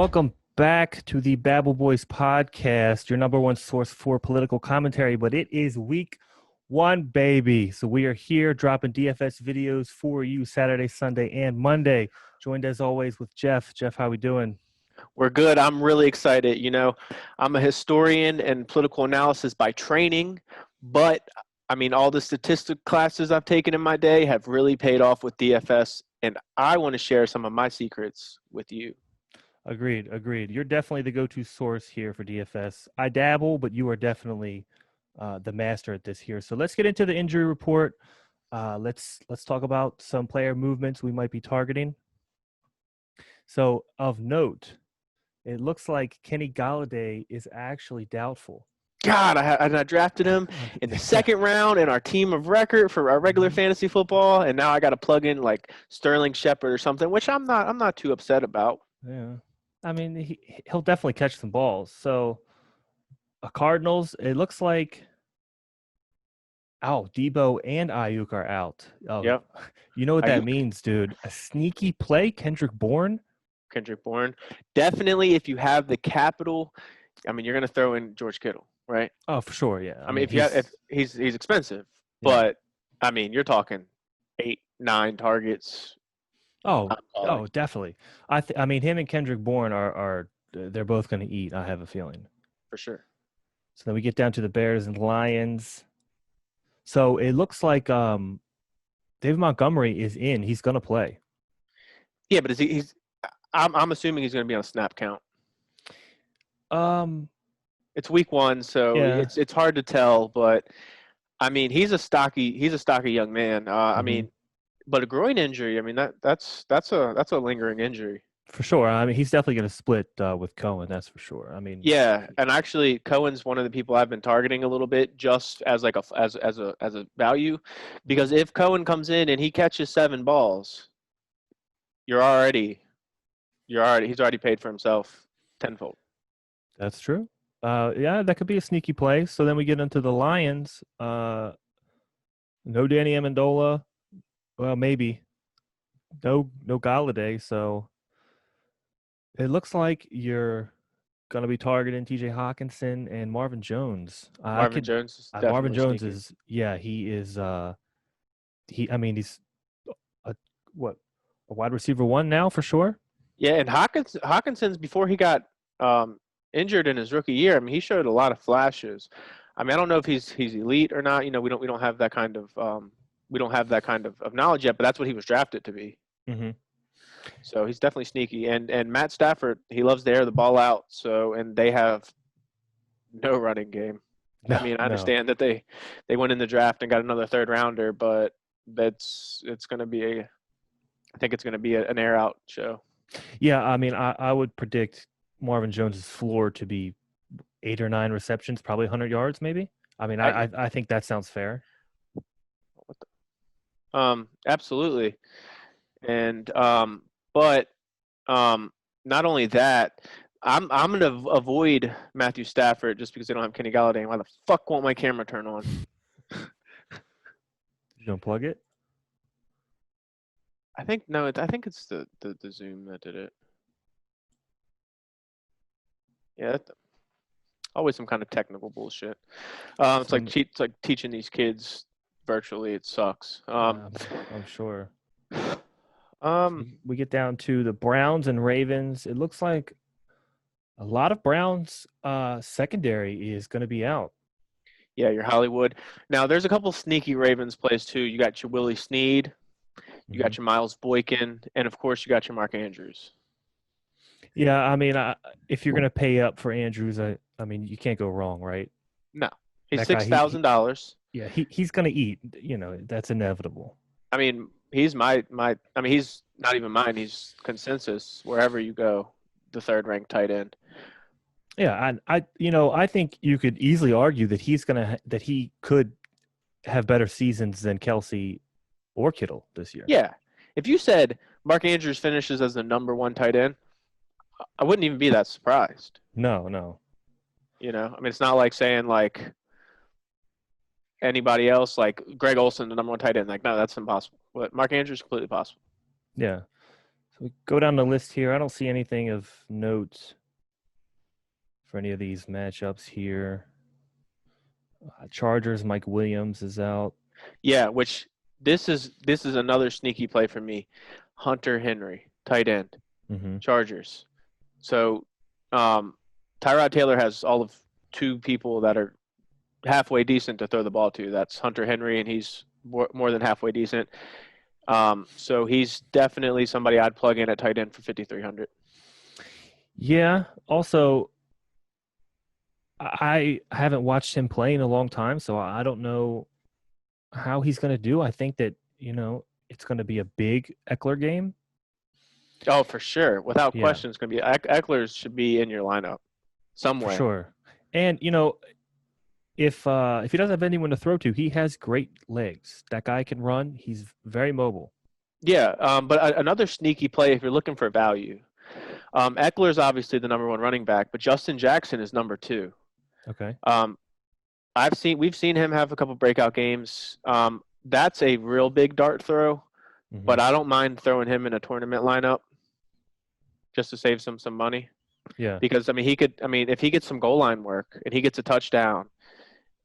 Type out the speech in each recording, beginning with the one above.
welcome back to the Babble Boys podcast, your number one source for political commentary. But it is week one, baby. So we are here dropping DFS videos for you Saturday, Sunday, and Monday. Joined as always with Jeff. Jeff, how we doing? We're good. I'm really excited. I'm a historian and political analysis by training, but all the statistic classes I've taken in my day have really paid off with DFS, and I want to share some of my secrets with you. Agreed. You're definitely the go-to source here for DFS. I dabble, but you are definitely the master at this here. So let's get into the injury report. Let's talk about some player movements we might be targeting. So of note, it looks like Kenny Golladay is actually doubtful. God, I drafted him in the second round in our team of record for our regular fantasy football, and now I got to plug in like Sterling Shepard or something, which I'm not too upset about. Yeah, he'll definitely catch some balls. So, Cardinals, it looks like. Oh, Debo and Ayuk are out. Oh, yep. You know what that means, dude? A sneaky play, Kendrick Bourne. Definitely, if you have the capital, you're going to throw in George Kittle, right? Oh, for sure, yeah. If he's expensive, yeah. But you're talking 8-9 targets. Oh, definitely. Him and Kendrick Bourne are they're both going to eat. I have a feeling for sure. So then we get down to the Bears and Lions. So it looks like David Montgomery is in. He's going to play. Yeah, but I'm assuming he's going to be on a snap count. It's week one, so yeah. it's hard to tell. But he's a stocky young man. But a groin injury, that's a lingering injury. For sure. He's definitely going to split with Cohen. That's for sure. Yeah, and actually, Cohen's one of the people I've been targeting a little bit, just as like as a value, because if Cohen comes in and he catches 7 balls, he's already paid for himself tenfold. That's true. Yeah, that could be a sneaky play. So then we get into the Lions. No Danny Amendola. Well, maybe. No Galladay. So it looks like you're going to be targeting T.J. Hawkinson and Marvin Jones. Marvin Jones is definitely Marvin Jones sneaky. He's a wide receiver 1 now for sure. Yeah, and Hawkinson's before he got injured in his rookie year, he showed a lot of flashes. I don't know if he's elite or not. We don't have that kind of knowledge yet, but that's what he was drafted to be. Mm-hmm. So he's definitely sneaky. And Matt Stafford, he loves to air the ball out. So, and they have no running game. I understand that they went in the draft and got another 3rd rounder, but I think it's going to be an air out show. Yeah, I would predict Marvin Jones's floor to be 8 or 9 receptions, probably 100 yards, maybe. I think that sounds fair. Absolutely, and but not only that, I'm gonna avoid Matthew Stafford just because they don't have Kenny Golladay. Why the fuck won't my camera turn on? You don't plug it? I think it's the Zoom that did it. Yeah, always some kind of technical bullshit. It's like teaching these kids virtually. It sucks. I'm sure. We get down to the Browns and Ravens. It looks like a lot of Browns secondary is going to be out. Yeah, your Hollywood. Now, there's a couple sneaky Ravens plays too. You got your Willie Snead, you got your Miles Boykin, and of course you got your Mark Andrews. Yeah, if you're going to pay up for Andrews, you can't go wrong, right? No, he's $6,000. Yeah, he's going to eat. That's inevitable. He's he's not even mine. He's consensus wherever you go, the 3rd ranked tight end. Yeah, I think you could easily argue that he could have better seasons than Kelsey or Kittle this year. Yeah, if you said Mark Andrews finishes as the number 1 tight end, I wouldn't even be that surprised. No. It's not like saying like anybody else, like Greg Olsen, the number 1 tight end. Like, no, that's impossible. But Mark Andrews, completely possible. Yeah. So we go down the list here. I don't see anything of note for any of these matchups here. Chargers, Mike Williams is out. Yeah, which this is another sneaky play for me. Hunter Henry, tight end, Mm-hmm. Chargers. So Tyrod Taylor has all of two people that are halfway decent to throw the ball to. That's Hunter Henry, and he's more than halfway decent. So he's definitely somebody I'd plug in at tight end for 5,300. Yeah. Also, I haven't watched him play in a long time, so I don't know how he's going to do. I think that, it's going to be a big Eckler game. Oh, for sure. Without Yeah, question, it's going to be Eckler should be in your lineup some for way. sure. And, if he doesn't have anyone to throw to, he has great legs. That guy can run. He's very mobile. Yeah, but another sneaky play if you're looking for value. Eckler is obviously the number one running back, but Justin Jackson is number two. Okay. We've seen him have a couple breakout games. That's a real big dart throw, but I don't mind throwing him in a tournament lineup just to save some money. Yeah. Because if he gets some goal line work and he gets a touchdown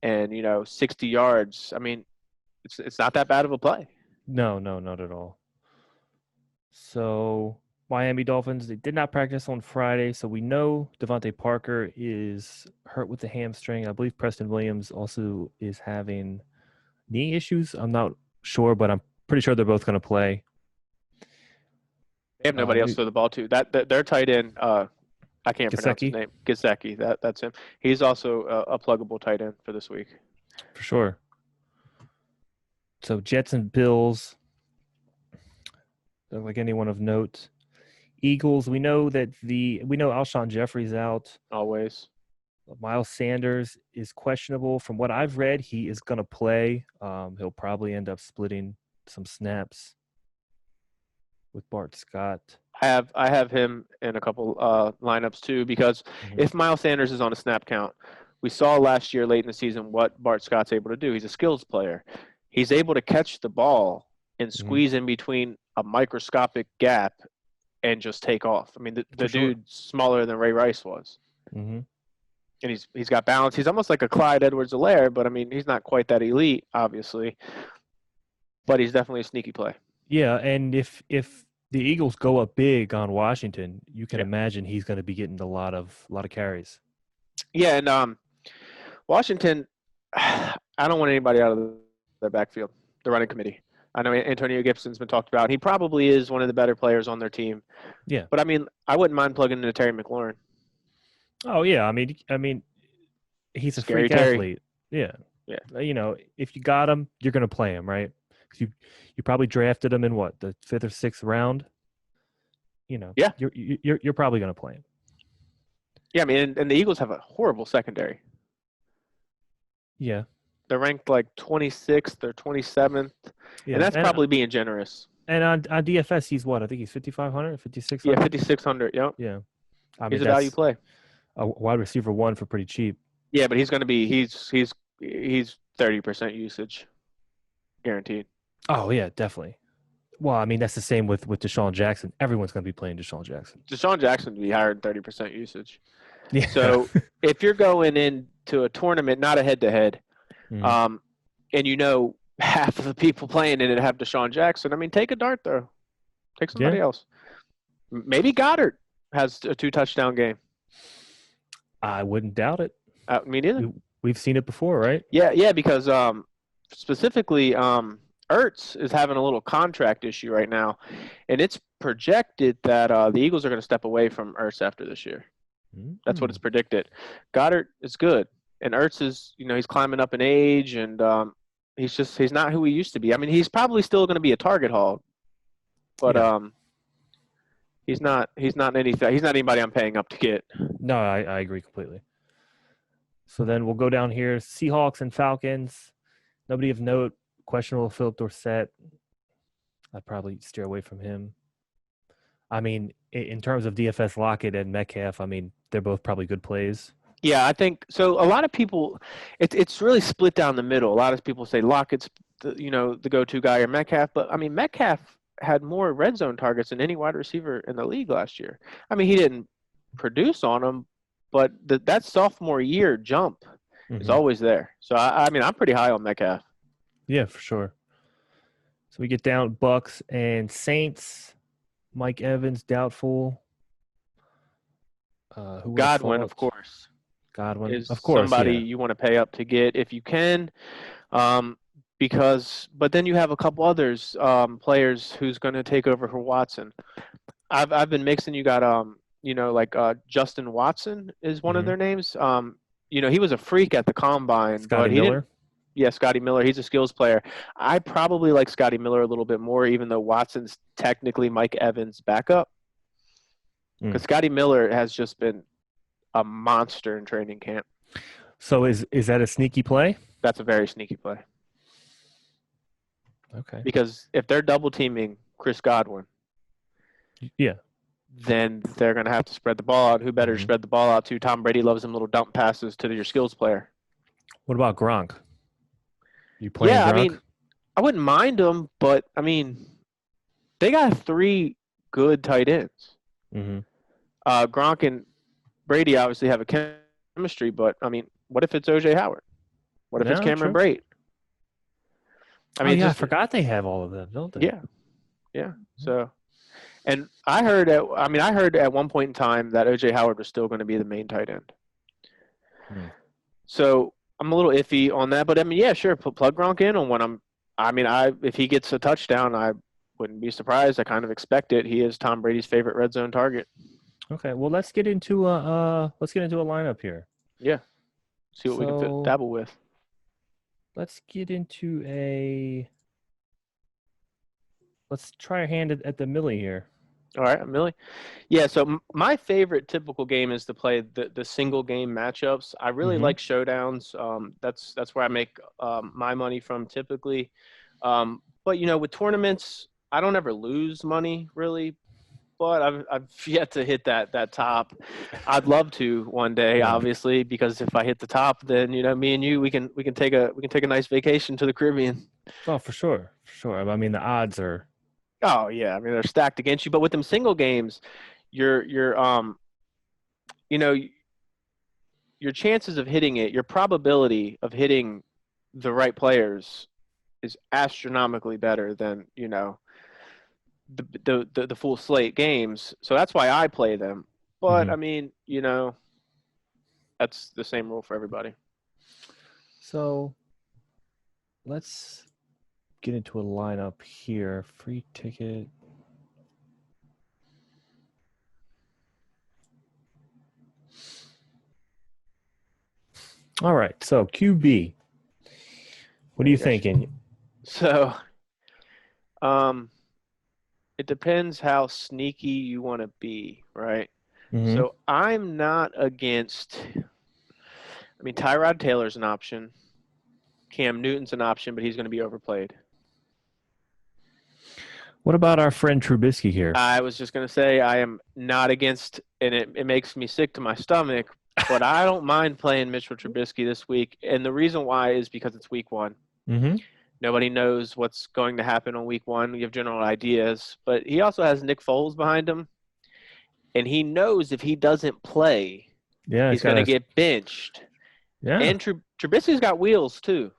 and 60 yards, it's not that bad of a play. No, not at all. So Miami Dolphins, they did not practice on Friday, so we know Devontae Parker is hurt with the hamstring. I believe Preston Williams also is having knee issues. I'm not sure, but I'm pretty sure they're both going to play. They have nobody else to throw the ball to. That their tight end, I can't pronounce his name. Gesicki. That's him. He's also a pluggable tight end for this week. For sure. So Jets and Bills. Don't like anyone of note. Eagles, we know Alshon Jeffrey's out. Always. Miles Sanders is questionable. From what I've read, he is going to play. He'll probably end up splitting some snaps with Bart Scott. I have him in a couple lineups too, because if Miles Sanders is on a snap count, we saw last year late in the season what Bart Scott's able to do. He's a skills player. He's able to catch the ball and squeeze in between a microscopic gap and just take off. I mean, the dude's smaller than Ray Rice was. Mm-hmm. And he's got balance. He's almost like a Clyde Edwards-Helaire, but he's not quite that elite, obviously. But he's definitely a sneaky play. Yeah, and if the Eagles go up big on Washington, you can imagine he's going to be getting a lot of carries. Yeah, and Washington, I don't want anybody out of their backfield, the running committee. I know Antonio Gibson's been talked about. He probably is one of the better players on their team. Yeah. But, I wouldn't mind plugging in Terry McLaurin. Oh, yeah. He's a freak athlete. Yeah. Yeah. If you got him, you're going to play him, right? You probably drafted him in the 5th or 6th round. Yeah. You're probably going to play him. Yeah, and the Eagles have a horrible secondary. Yeah. They're ranked like 26th or 27th, and that's probably being generous. And on DFS, he's what? I think he's 5,500, 5,600? Yeah, 5,600, yep. Yeah. He's a value play. A wide receiver one for pretty cheap. Yeah, but he's going to be – he's 30% usage guaranteed. Oh, yeah, definitely. Well, that's the same with Deshaun Jackson. Everyone's going to be playing Deshaun Jackson. Deshaun Jackson to be higher than 30% usage. Yeah. So if you're going into a tournament, not a head-to-head, and half of the people playing in it have Deshaun Jackson, take a dart, though. Take somebody else. Maybe Goddard has a 2-touchdown game. I wouldn't doubt it. Me neither. We've seen it before, right? Yeah, because specifically Ertz is having a little contract issue right now, and it's projected that the Eagles are going to step away from Ertz after this year. That's what it's predicted. Goddard is good, and Ertz is, he's climbing up in age, and he's not who he used to be. He's probably still going to be a target hog, but he's not anything. He's not anybody I'm paying up to get. No, I agree completely. So then we'll go down here. Seahawks and Falcons. Nobody of note. Questionable Philip Dorsett. I'd probably steer away from him. In terms of DFS, Lockett and Metcalf, they're both probably good plays. Yeah, I think so. A lot of people, it's really split down the middle. A lot of people say Lockett's the go-to guy or Metcalf, but Metcalf had more red zone targets than any wide receiver in the league last year. I mean, he didn't produce on them, but that sophomore year jump is always there. So I mean, I'm pretty high on Metcalf. Yeah, for sure. So we get down Bucks and Saints. Mike Evans doubtful. Who would have Godwin, of thought? course, Godwin, is of course, somebody yeah. you want to pay up to get if you can. But then you have a couple others players who's going to take over for Watson. I've been mixing. You got Justin Watson is one of Mm-hmm. their names. He was a freak at the combine, Scotty but he didn't. Miller. Yeah, Scotty Miller. He's a skills player. I probably like Scotty Miller a little bit more, even though Watson's technically Mike Evans' backup. Because Scotty Miller has just been a monster in training camp. So is that a sneaky play? That's a very sneaky play. Okay. Because if they're double teaming Chris Godwin, yeah, then they're going to have to spread the ball out. Who better to spread the ball out to? Tom Brady loves them little dump passes to your skills player. What about Gronk? You playing Gronk? I mean, I wouldn't mind them, but I mean, they got 3 good tight ends. Gronk and Brady obviously have a chemistry, but I mean, what if it's O.J. Howard? What if it's Cameron Brate? I mean, I forgot they have all of them, don't they? Yeah. So, and I heard at one point in time that O.J. Howard was still going to be the main tight end. So I'm a little iffy on that, but I mean, yeah, sure, plug Gronk in on when if he gets a touchdown, I wouldn't be surprised. I kind of expect it. He is Tom Brady's favorite red zone target. Okay, well, let's get into a lineup here. Yeah, see what we can dabble with. Let's get into let's try a hand at the Millie here. All right, Millie. Yeah, so my favorite typical game is to play the single game matchups. I really like showdowns. That's where I make my money from typically. But with tournaments, I don't ever lose money really. But I've yet to hit that top. I'd love to one day, obviously, because if I hit the top, then me and you we can take a nice vacation to the Caribbean. Oh, for sure. I mean, the odds are. Oh yeah, I mean they're stacked against you. But with them single games, your chances of hitting it, your probability of hitting the right players is astronomically better than the full slate games. So that's why I play them. But I mean, that's the same rule for everybody. So let's get into a lineup here. Free ticket. All right. So QB. What are you thinking? So, it depends how sneaky you want to be, right? So I'm not against. I mean, Tyrod Taylor's an option. Cam Newton's an option, but he's going to be overplayed. What about our friend Trubisky here? I was just going to say I am not against, and it makes me sick to my stomach, but I don't mind playing Mitchell Trubisky this week. And the reason why is because it's week 1. Nobody knows what's going to happen on week 1. We have general ideas, but he also has Nick Foles behind him, and he knows if he doesn't play, he's going to get benched. Yeah, and Trubisky's got wheels too.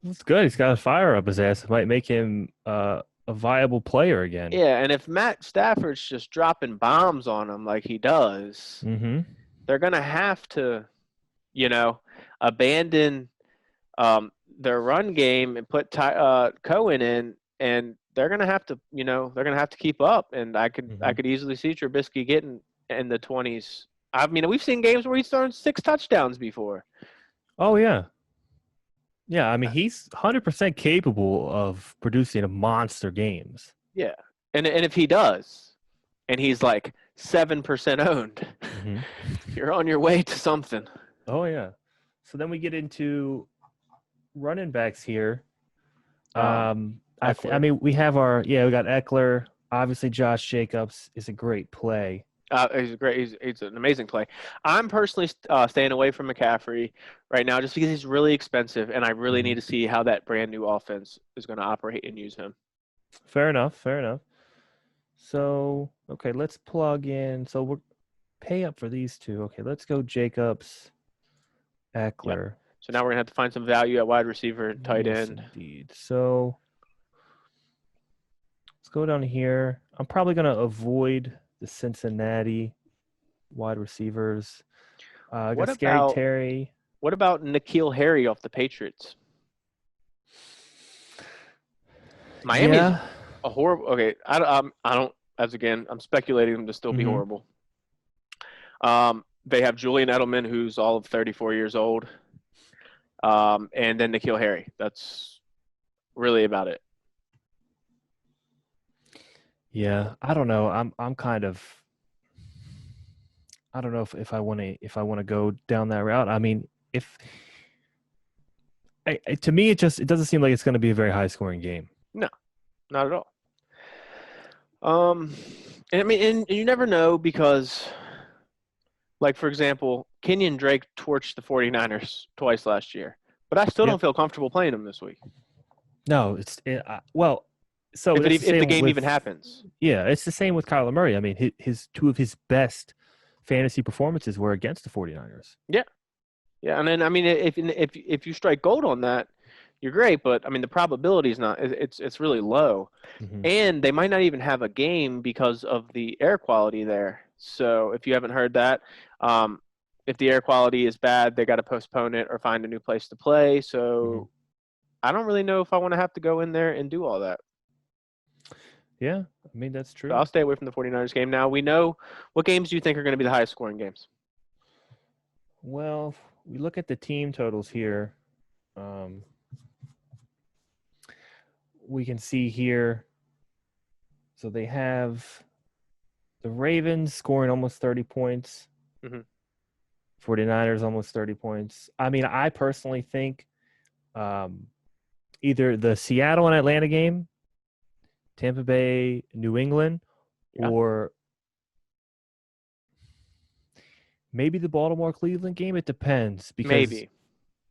That's good. He's got a fire up his ass. It might make him a viable player again. Yeah, and if Matt Stafford's just dropping bombs on him like he does, they're going to have to, abandon their run game and put Cohen in, and they're going to have to, keep up. And I could easily see Trubisky getting in the 20s. I mean, we've seen games where he's thrown 6 touchdowns before. Oh yeah. Yeah, I mean, he's 100% capable of producing monster games. Yeah, and if he does, and he's like 7% owned, you're on your way to something. Oh yeah. So then we get into running backs here. I mean, we have we got Eckler. Obviously, Josh Jacobs is a great play. He's an amazing play. I'm personally staying away from McCaffrey right now just because he's really expensive, and I really need to see how that brand new offense is going to operate and use him. Fair enough. Fair enough. So, okay, let's plug in. So we're pay up for these two. Okay, let's go Jacobs, Yep. Eckler. So now we're gonna have to find some value at wide receiver and tight Yes, end. indeed. So let's go down here. I'm probably going to avoid the Cincinnati wide receivers. I What got Scary about Terry. N'Keal Harry off the Patriots? Miami's Yeah. a horrible. Okay, I don't. As again, I'm speculating them to still be Mm-hmm. horrible. They have Julian Edelman, who's all of 34 years old, and then N'Keal Harry. That's really about it. Yeah. I don't know. I'm kind of I don't know if I want to go down that route. I mean, if to me it doesn't seem like it's going to be a very high scoring game. No, not at all. And I mean, and you never know because, like for example, Kenyon Drake torched the 49ers twice last year, but I still Yep. don't feel comfortable playing him this week. No, well, so that's the If the same game even with happens. yeah, it's the same with Kyler Murray. I mean, his two of his best fantasy performances were against the 49ers. Yeah, yeah, and then I mean, if you strike gold on that, you're great. But I mean, the probability is not. It's really low, Mm-hmm. and they might not even have a game because of the air quality there. So if you haven't heard that, um, if the air quality is bad, they got to postpone it or find a new place to play. Mm-hmm. So I don't really know if I want to have to go in there and do all that. Yeah, I mean that's So true. I'll stay away from the 49ers game. Now we know what games do you think are going to be the highest scoring games? Well, we look at the team totals here. Um, we can see here. So they have the Ravens scoring almost 30 points. Mm-hmm. 49ers almost 30 points. I mean, I personally think um, either the Seattle and Atlanta game, Tampa Bay, New England, Yeah, or maybe the Baltimore Cleveland game. It depends because maybe.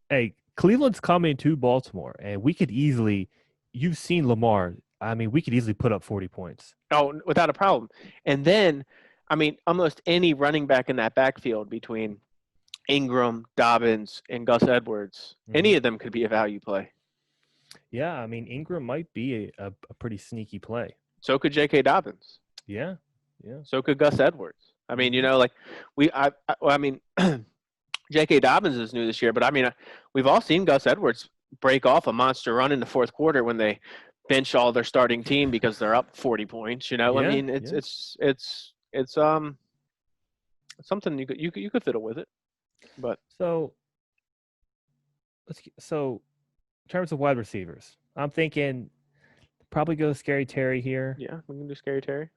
hey, Cleveland's coming to Baltimore, and we could easily. You've seen Lamar. I mean, we could easily put up 40 points. Oh, without a problem. And then, I mean, almost any running back in that backfield between Ingram, Dobbins, and Gus Edwards, Mm-hmm. any of them could be a value play. Yeah, I mean Ingram might be a pretty sneaky play. So could J.K. Dobbins. Yeah, yeah. So could Gus Edwards. I mean, Mm-hmm. like I mean, J.K. Dobbins is new this year, but I mean, we've all seen Gus Edwards break off a monster run in the fourth quarter when they bench all their starting team because they're up 40 points. I Yeah, mean, yeah. it's something you could fiddle with it, but So so in terms of wide receivers, I'm thinking probably go Scary Terry here. yeah, we can do Scary Terry.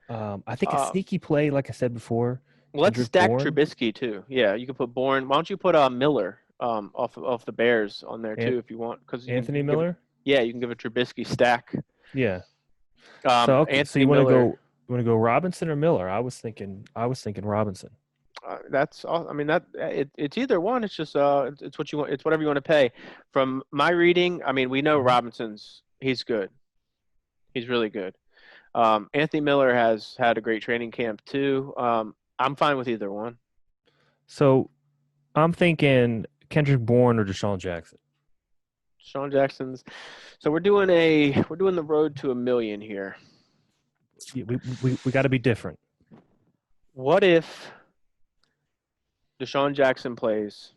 I think a Uh, sneaky play, like I said before, let's Kendrick stack Bourne, Trubisky too. Yeah, you could put Bourne. Why don't you put Miller off the Bears on there and too if you want because you Anthony can give it. Miller. Yeah, you can give a Trubisky stack. Yeah. So okay, so Anthony you want to Miller. Robinson or Miller? I was thinking Robinson. That's all. I mean it's either one. It's just it's what you want. It's whatever you want to pay. From my reading, I mean we know Mhm. He's good. He's really good. Anthony Miller has had a great training camp too. I'm fine with either one. So I'm thinking Kendrick Bourne or Deshaun Jackson. Sean Jackson's. So we're doing the road to 1 million here. We got to be different. What if Deshaun Jackson plays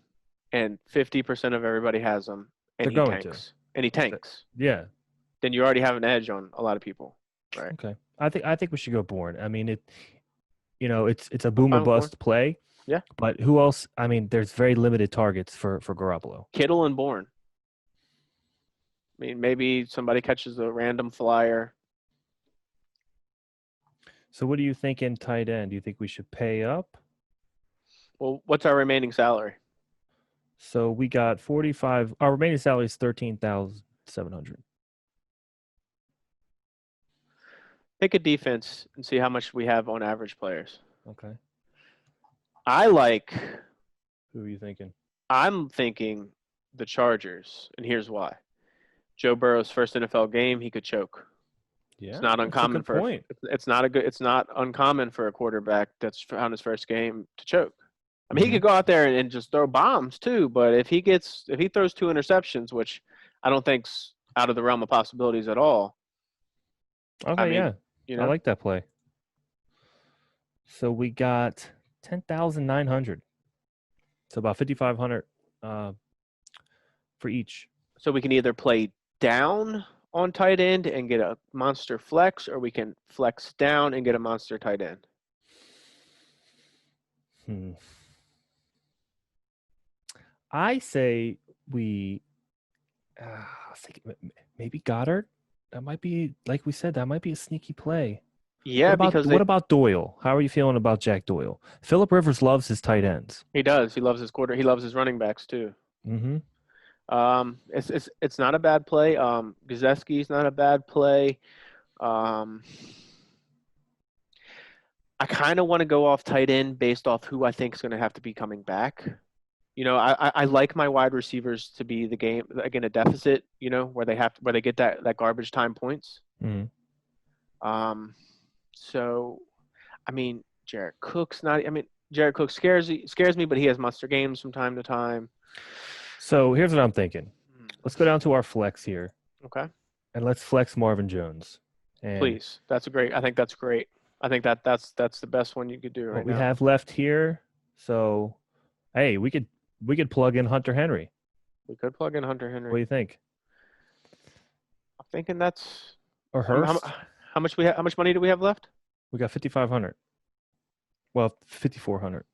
and 50% of everybody has him and They're he going to. tanks and he tanks? Yeah. Then you already have an edge on a lot of people, right? Okay. I think we should go Bourne. I mean it's a I'm boom or fine with Bourne. bust play. Yeah. But who else? I mean, there's very limited targets for Garoppolo. Kittle and Bourne. I mean, maybe somebody catches a random flyer. So what do you think in tight end? Do you think we should pay up? Well, what's our remaining salary? So we got 45. Our remaining salary is 13,700. Pick a defense and see how much we have on average players. Okay. Who are you thinking? I'm thinking the Chargers, and here's why. Joe Burrow's first NFL game, he could choke. Yeah, It's not that's a uncommon good point. it's not uncommon for a quarterback that's on his first game to choke. I mean, he Mm-hmm. could go out there and just throw bombs too, but if he throws 2 interceptions, which I don't think's out of the realm of possibilities at all. I Okay, mean, yeah, you I know, like that play. So we got 10,900. So about 5,500 uh, for each. so we can either play down on tight end and get a monster flex, or we can flex down and get a monster tight end. Hmm. I say we I think maybe Goddard. That might be, like we said, that might be a sneaky play. Yeah, because What about Doyle? How are you feeling about Jack Doyle? Philip Rivers loves his tight ends. he does. He loves his He loves his running backs too. Mm-hmm. It's not a bad play. Gazzeski's not a bad play. Um, I kind of want to go off tight end based off who I think is going to have to be coming back. You know, I like my wide receivers to be the game again a deficit. You know, where they get that garbage time points. Mm-hmm. So, I mean, Jared Cook's not. I mean, Jared Cook scares me, but he has monster games from time to time. So here's what I'm thinking. Let's go down to our flex here, Okay, and let's flex Marvin Jones. And please. I think that's great. I think that's the best one you could do what right we now. have left here. So, hey, we could plug in Hunter Henry. We could plug in Hunter What do Henry. you think? I'm thinking that's Or Hurst? how much how much money do we have left? We got 5,500. Well, 5,400.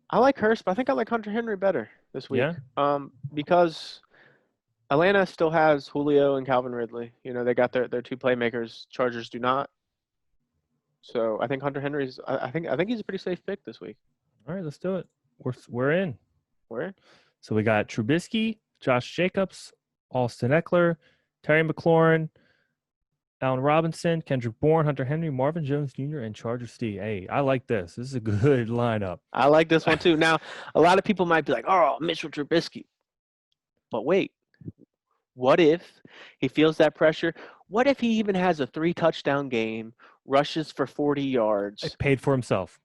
I like Hurst, but I think I like Hunter Henry better this week. Yeah. Because Atlanta still has Julio and Calvin Ridley. You know, they got their 2 playmakers. Chargers do not. So I think Hunter Henry's. I think he's a pretty safe pick this week. All right, let's do it. We're in. Where? So we got Trubisky, Josh Jacobs, Austin Eckler, Terry McLaurin, Allen Robinson, Kendrick Bourne, Hunter Henry, Marvin Jones Jr., and Charger Steve. Hey, I like this. This is a good lineup. I like this one too. Now, a lot of people might be like, "Oh, Mitchell Trubisky," but wait. What if he feels that pressure? What if he even has a 3-touchdown game, rushes for 40 yards? It paid for himself.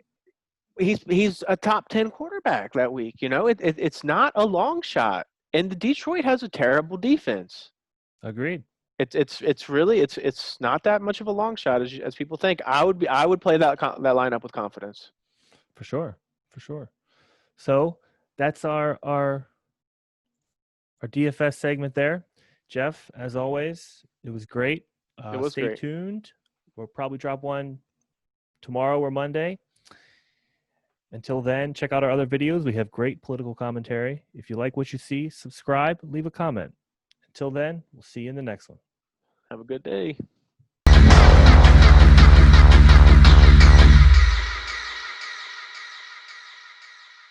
He's a top 10 quarterback that week. You know, it's not a long shot. And the Detroit has a terrible defense. Agreed. It's really not that much of a long shot as people think. I would play that lineup with confidence. For sure. So that's our DFS segment there. Jeff, as always, it was great. It was stay great. tuned. We'll probably drop one tomorrow or Monday. Until then, check out our other videos. We have great political commentary. If you like what you see, subscribe, leave a comment. Until then, we'll see you in the next one. Have a good day.